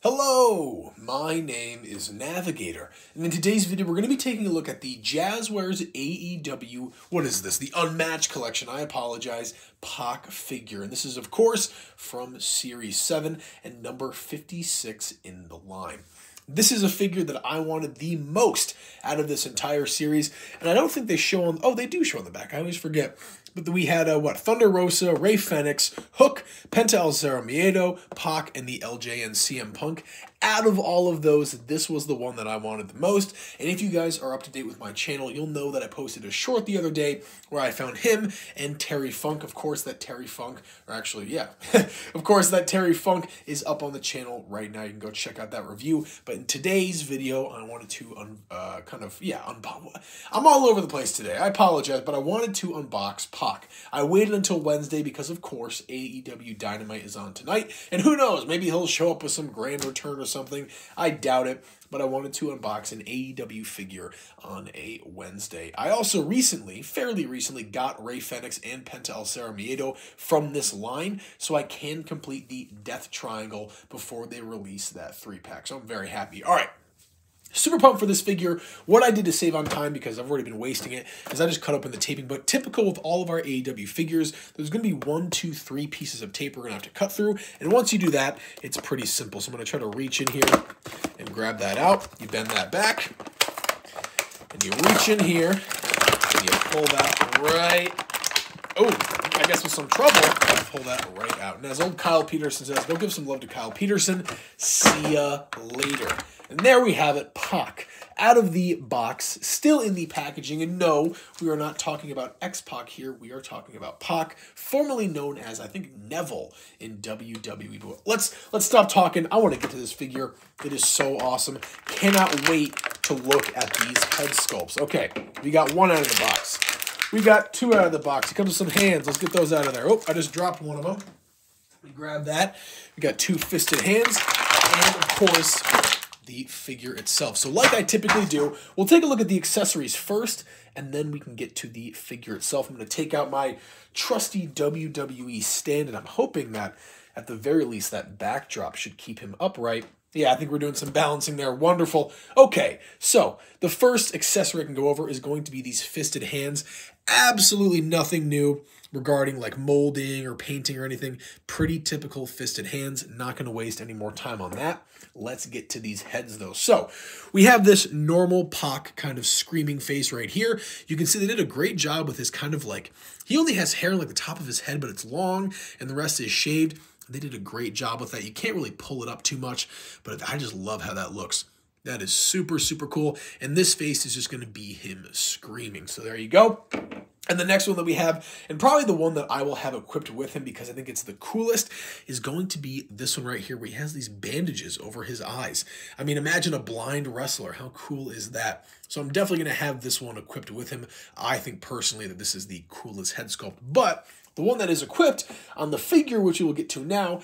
Hello, my name is Navigator, and in today's video we're going to be taking a look at the Jazzwares AEW, what is this, the Unmatched collection, I apologize, PAC figure, and this is of course from Series 7 and number 56 in the line. This is a figure that I wanted the most out of this entire series, and I don't think they show on, oh they do show on the back, I always forget. But we had, Thunder Rosa, Rey Fenix, Hook, Penta El Zero Miedo, PAC, and the LJ and CM Punk. Out of all of those, this was the one that I wanted the most. And if you guys are up to date with my channel, you'll know that I posted a short the other day where I found him and Terry Funk. Of course, that Terry Funk, or actually, yeah. Of course, that Terry Funk is up on the channel right now. You can go check out that review. But in today's video, I wanted to, I'm all over the place today. I apologize, but I wanted to unbox PAC. I waited until Wednesday because, of course, AEW Dynamite is on tonight. And who knows, maybe he'll show up with some grand return or something. I doubt it, but I wanted to unbox an AEW figure on a Wednesday. I also fairly recently, got Rey Fenix and Penta El Zero Miedo from this line, so I can complete the Death Triangle before they release that 3-pack. So I'm very happy. All right. Super pumped for this figure. What I did to save on time, because I've already been wasting it, is I just cut open the taping. But typical with all of our AEW figures, there's going to be 1, 2, 3 pieces of tape we're going to have to cut through. And once you do that, it's pretty simple. So I'm going to try to reach in here and grab that out. You bend that back, and you reach in here, and you pull that right. Oh, I guess with some trouble, I'll pull that right out. And as old Kyle Peterson says, go give some love to Kyle Peterson. See ya later. And there we have it, PAC, out of the box, still in the packaging. And no, we are not talking about X-Pac here. We are talking about PAC, formerly known as, I think, Neville in WWE. But let's stop talking. I want to get to this figure. It is so awesome. Cannot wait to look at these head sculpts. Okay, we got one out of the box. We got 2 out of the box. It comes with some hands. Let's get those out of there. Oh, I just dropped one of them. We grab that. We got 2 fisted hands. And, of course, the figure itself. So like I typically do, we'll take a look at the accessories first, and then we can get to the figure itself. I'm going to take out my trusty WWE stand, and I'm hoping that, at the very least, that backdrop should keep him upright. Yeah, I think we're doing some balancing there. Wonderful. Okay, so the first accessory I can go over is going to be these fisted hands. Absolutely nothing new regarding like molding or painting or anything. Pretty typical fisted hands. Not going to waste any more time on that. Let's get to these heads though. So we have this normal PAC kind of screaming face right here. You can see they did a great job with his kind of like, he only has hair like the top of his head, but it's long and the rest is shaved. They did a great job with that. You can't really pull it up too much, but I just love how that looks. That is super, super cool. And this face is just going to be him screaming. So there you go. And the next one that we have, and probably the one that I will have equipped with him because I think it's the coolest, is going to be this one right here where he has these bandages over his eyes. I mean, imagine a blind wrestler. How cool is that? So I'm definitely going to have this one equipped with him. I think personally that this is the coolest head sculpt. But the one that is equipped on the figure, which we will get to now,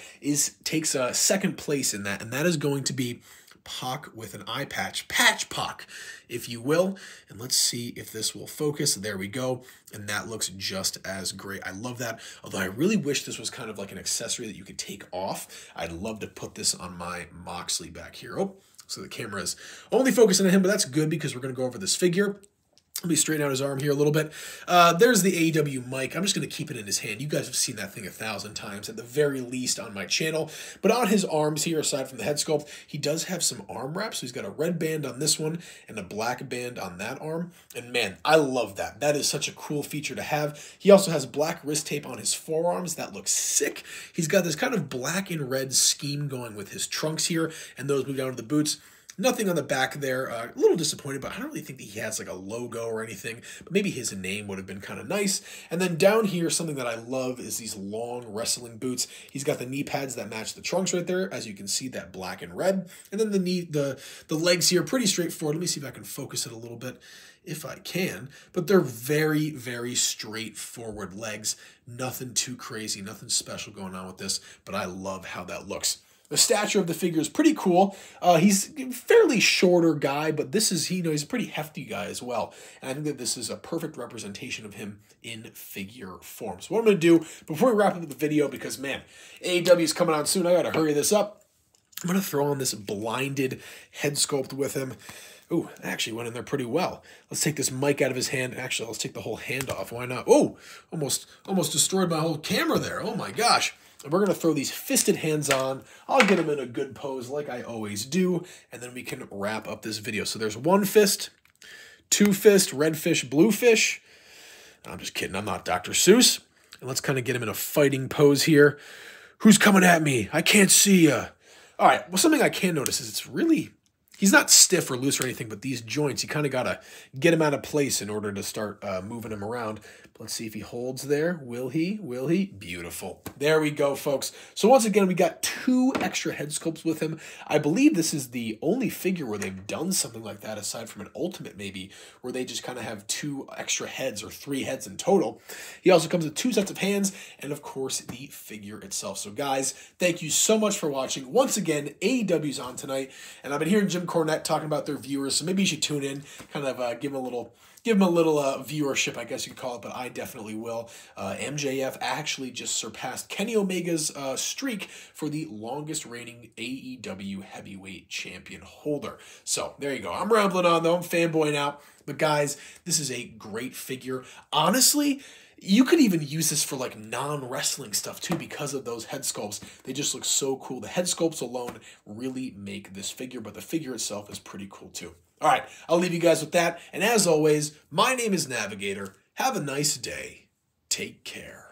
takes a second place in that, and that is going to be PAC with an eye patch. Patch PAC, if you will. And let's see if this will focus. There we go. And that looks just as great. I love that. Although I really wish this was kind of like an accessory that you could take off. I'd love to put this on my Moxley back here. Oh, so the camera is only focusing on him, but that's good because we're going to go over this figure. Let me straighten out his arm here a little bit. There's the AEW mic. I'm just going to keep it in his hand. You guys have seen that thing 1,000 times, at the very least on my channel. But on his arms here, aside from the head sculpt, he does have some arm wraps. So he's got a red band on this one and a black band on that arm. And man, I love that. That is such a cool feature to have. He also has black wrist tape on his forearms. That looks sick. He's got this kind of black and red scheme going with his trunks here, and those move down to the boots. Nothing on the back there. A little disappointed, but I don't really think that he has like a logo or anything. But maybe his name would have been kind of nice. And then down here, something that I love is these long wrestling boots. He's got the knee pads that match the trunks right there. As you can see, that black and red. And then the legs here, pretty straightforward. Let me see if I can focus it a little bit, if I can. But they're very, very straightforward legs. Nothing too crazy, nothing special going on with this. But I love how that looks. The stature of the figure is pretty cool. He's a fairly shorter guy, but this is, he's a pretty hefty guy as well. And I think that this is a perfect representation of him in figure form. So what I'm going to do, before we wrap up the video, because man, AEW is coming on soon, I got to hurry this up. I'm going to throw on this blinded head sculpt with him. Ooh, actually went in there pretty well. Let's take this mic out of his hand. Actually, let's take the whole hand off. Why not? Oh, almost destroyed my whole camera there. Oh my gosh. And we're going to throw these fisted hands on. I'll get them in a good pose like I always do, and then we can wrap up this video. So there's one fist, two fist, red fish, blue fish. I'm just kidding. I'm not Dr. Seuss. And let's kind of get him in a fighting pose here. Who's coming at me? I can't see ya. All right, well, something I can notice is it's really, he's not stiff or loose or anything, but these joints, you kind of got to get him out of place in order to start moving him around. Let's see if he holds there. Will he? Will he? Beautiful. There we go, folks. So once again, we got 2 extra head sculpts with him. I believe this is the only figure where they've done something like that, aside from an Ultimate maybe, where they just kind of have 2 extra heads or 3 heads in total. He also comes with 2 sets of hands and, of course, the figure itself. So, guys, thank you so much for watching. Once again, AEW's on tonight, and I've been hearing Jim Cornette talking about their viewers, so maybe you should tune in, kind of give them a little viewership, I guess you could call it, but I definitely will. MJF actually just surpassed Kenny Omega's streak for the longest reigning AEW heavyweight champion holder. So there you go. I'm rambling on, though. I'm fanboying out. But guys, this is a great figure. Honestly, you could even use this for like non-wrestling stuff too because of those head sculpts. They just look so cool. The head sculpts alone really make this figure, but the figure itself is pretty cool too. All right, I'll leave you guys with that. And as always, my name is Navigator. Have a nice day. Take care.